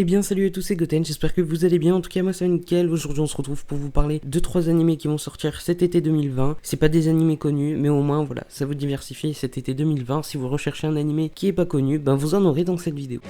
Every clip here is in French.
Eh bien salut à tous, c'est Goten, j'espère que vous allez bien, en tout cas moi ça va nickel. Aujourd'hui on se retrouve pour vous parler de 3 animés qui vont sortir cet été 2020. C'est pas des animés connus, mais au moins voilà, ça vous diversifie cet été 2020. Si vous recherchez un animé qui est pas connu, ben vous en aurez dans cette vidéo.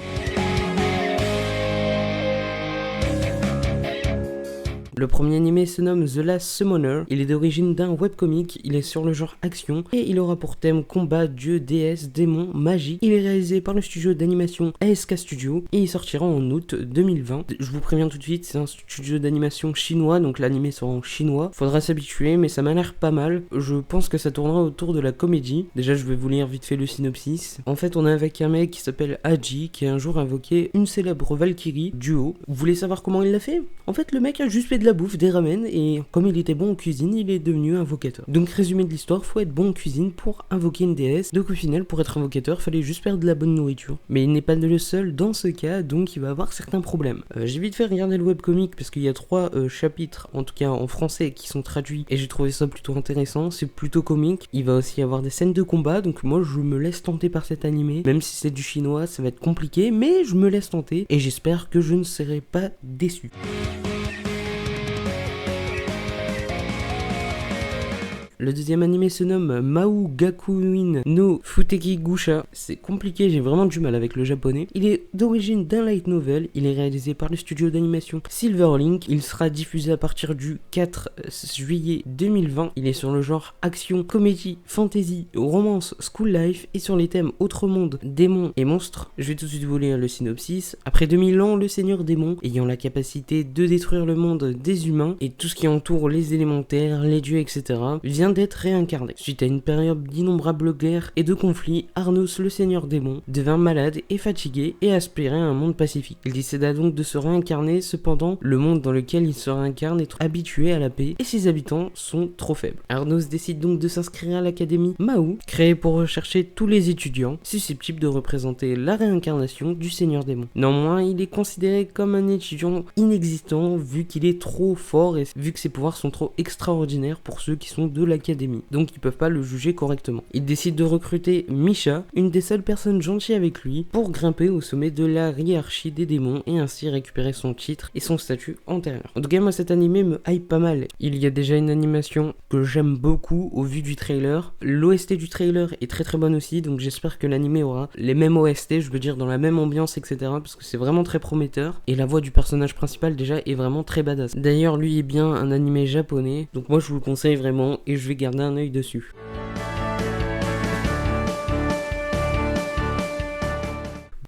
Le premier animé se nomme The Last Summoner, il est d'origine d'un webcomic, il est sur le genre action et il aura pour thème combat, dieu, déesse, démon, magie. Il est réalisé par le studio d'animation ASK Studio et il sortira en août 2020. Je vous préviens tout de suite, c'est un studio d'animation chinois, donc l'animé sera en chinois. Faudra s'habituer, mais ça m'a l'air pas mal. Je pense que ça tournera autour de la comédie. Déjà, je vais vous lire vite fait le synopsis. En fait, on est avec un mec qui s'appelle Haji, qui a un jour invoqué une célèbre Valkyrie du haut. Vous voulez savoir comment il l'a fait? En fait, le mec a juste fait de la bouffe, des ramen, et comme il était bon en cuisine, il est devenu invocateur. Donc résumé de l'histoire, faut être bon en cuisine pour invoquer une déesse. Donc au final, pour être invocateur, fallait juste faire de la bonne nourriture. Mais il n'est pas le seul dans ce cas, donc il va avoir certains problèmes. J'ai vite fait regarder le webcomic parce qu'il y a 3 chapitres, en tout cas en français, qui sont traduits, et j'ai trouvé ça plutôt intéressant. C'est plutôt comique. Il va aussi y avoir des scènes de combat, donc moi je me laisse tenter par cet animé. Même si c'est du chinois, ça va être compliqué, mais je me laisse tenter, et j'espère que je ne serai pas déçu. Le deuxième animé se nomme Maou Gakuin no Futeki Gusha. C'est compliqué, j'ai vraiment du mal avec le japonais. Il est d'origine d'un light novel, il est réalisé par le studio d'animation Silverlink. Il sera diffusé à partir du 4 juillet 2020. Il est sur le genre action, comédie, fantasy, romance, school life et sur les thèmes autre monde, démons et monstres. Je vais tout de suite vous lire le synopsis. Après 2000 ans, le seigneur démon, ayant la capacité de détruire le monde des humains et tout ce qui entoure les élémentaires, les dieux, etc., vient d'être réincarné. Suite à une période d'innombrables guerres et de conflits, Arnos, le seigneur démon, devint malade et fatigué et aspirait à un monde pacifique. Il décida donc de se réincarner, cependant, le monde dans lequel il se réincarne est trop habitué à la paix et ses habitants sont trop faibles. Arnos décide donc de s'inscrire à l'académie Maou, créée pour rechercher tous les étudiants susceptibles de représenter la réincarnation du seigneur démon. Néanmoins, il est considéré comme un étudiant inexistant vu qu'il est trop fort et vu que ses pouvoirs sont trop extraordinaires pour ceux qui sont de l'académie. Donc ils peuvent pas le juger correctement. Il décide de recruter Misha, une des seules personnes gentilles avec lui, pour grimper au sommet de la hiérarchie des démons et ainsi récupérer son titre et son statut antérieur. En tout cas, moi cet animé me hype pas mal. Il y a déjà une animation que j'aime beaucoup au vu du trailer. L'OST du trailer est très bonne aussi, donc j'espère que l'animé aura les mêmes OST, je veux dire dans la même ambiance, etc. parce que c'est vraiment très prometteur. Et la voix du personnage principal déjà est vraiment très badass. D'ailleurs, lui est bien un animé japonais, donc moi je vous le conseille vraiment et je vais garder un œil dessus.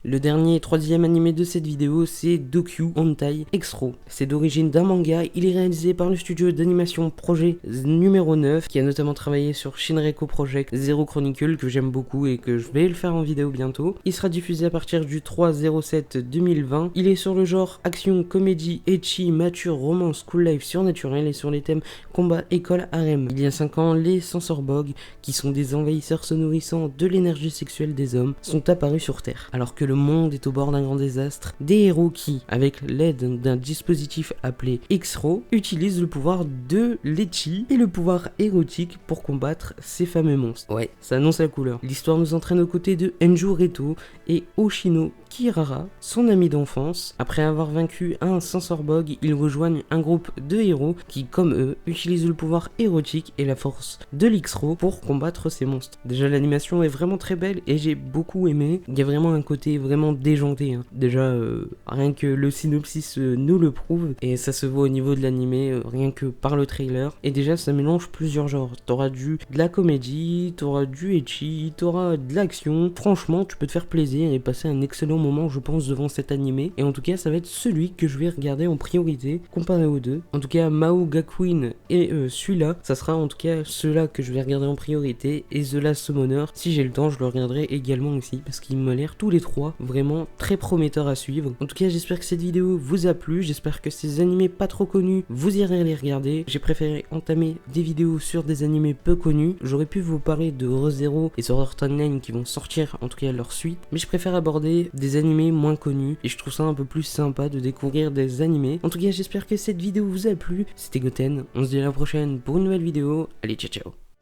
Le dernier et troisième animé de cette vidéo, c'est Dokyu Hentai X-Ro. C'est d'origine d'un manga, il est réalisé par le studio d'animation Projet numéro 9, qui a notamment travaillé sur Shinreko Project Zero Chronicle, que j'aime beaucoup et que je vais le faire en vidéo bientôt. Il sera diffusé à partir du 3/07/2020. Il est sur le genre action, comédie, ecchi, mature, romance, school life, surnaturel et sur les thèmes combat, école, harem. Il y a 5 ans, les Censorbog, qui sont des envahisseurs se nourrissant de l'énergie sexuelle des hommes, sont apparus sur Terre. Alors que le monde est au bord d'un grand désastre, des héros qui, avec l'aide d'un dispositif appelé X-Ro, utilisent le pouvoir de l'Ecchi et le pouvoir érotique pour combattre ces fameux monstres. Ouais, ça annonce la couleur. L'histoire nous entraîne aux côtés de Enju Reto et Oshino Kirara, son ami d'enfance. Après avoir vaincu un Censorbog, ils rejoignent un groupe de héros qui, comme eux, utilisent le pouvoir érotique et la force de l'X-Ro pour combattre ces monstres. Déjà, l'animation est vraiment très belle et j'ai beaucoup aimé. Il y a vraiment un côté vraiment déjanté. Déjà, rien que le synopsis nous le prouve et ça se voit au niveau de l'animé, rien que par le trailer. Et déjà, ça mélange plusieurs genres. T'auras de la comédie, t'auras du ecchi, t'auras de l'action. Franchement, tu peux te faire plaisir et passer un excellent moment, je pense, devant cet animé. Et en tout cas, ça va être celui que je vais regarder en priorité comparé aux deux. En tout cas, Maou Gakuin et celui-là, ça sera en tout cas ceux-là que je vais regarder en priorité. Et The Last Summoner, si j'ai le temps, je le regarderai également aussi parce qu'ils m'ont l'air tous les trois vraiment très prometteurs à suivre. En tout cas, j'espère que cette vidéo vous a plu. J'espère que ces animés pas trop connus, vous irez les regarder. J'ai préféré entamer des vidéos sur des animés peu connus. J'aurais pu vous parler de Re:Zero et Sword Art Online qui vont sortir, en tout cas leur suite. Mais je préfère aborder des animés moins connus et je trouve ça un peu plus sympa de découvrir des animés. En tout cas, j'espère que cette vidéo vous a plu. C'était Goten. On se dit à la prochaine pour une nouvelle vidéo. Allez, ciao ciao.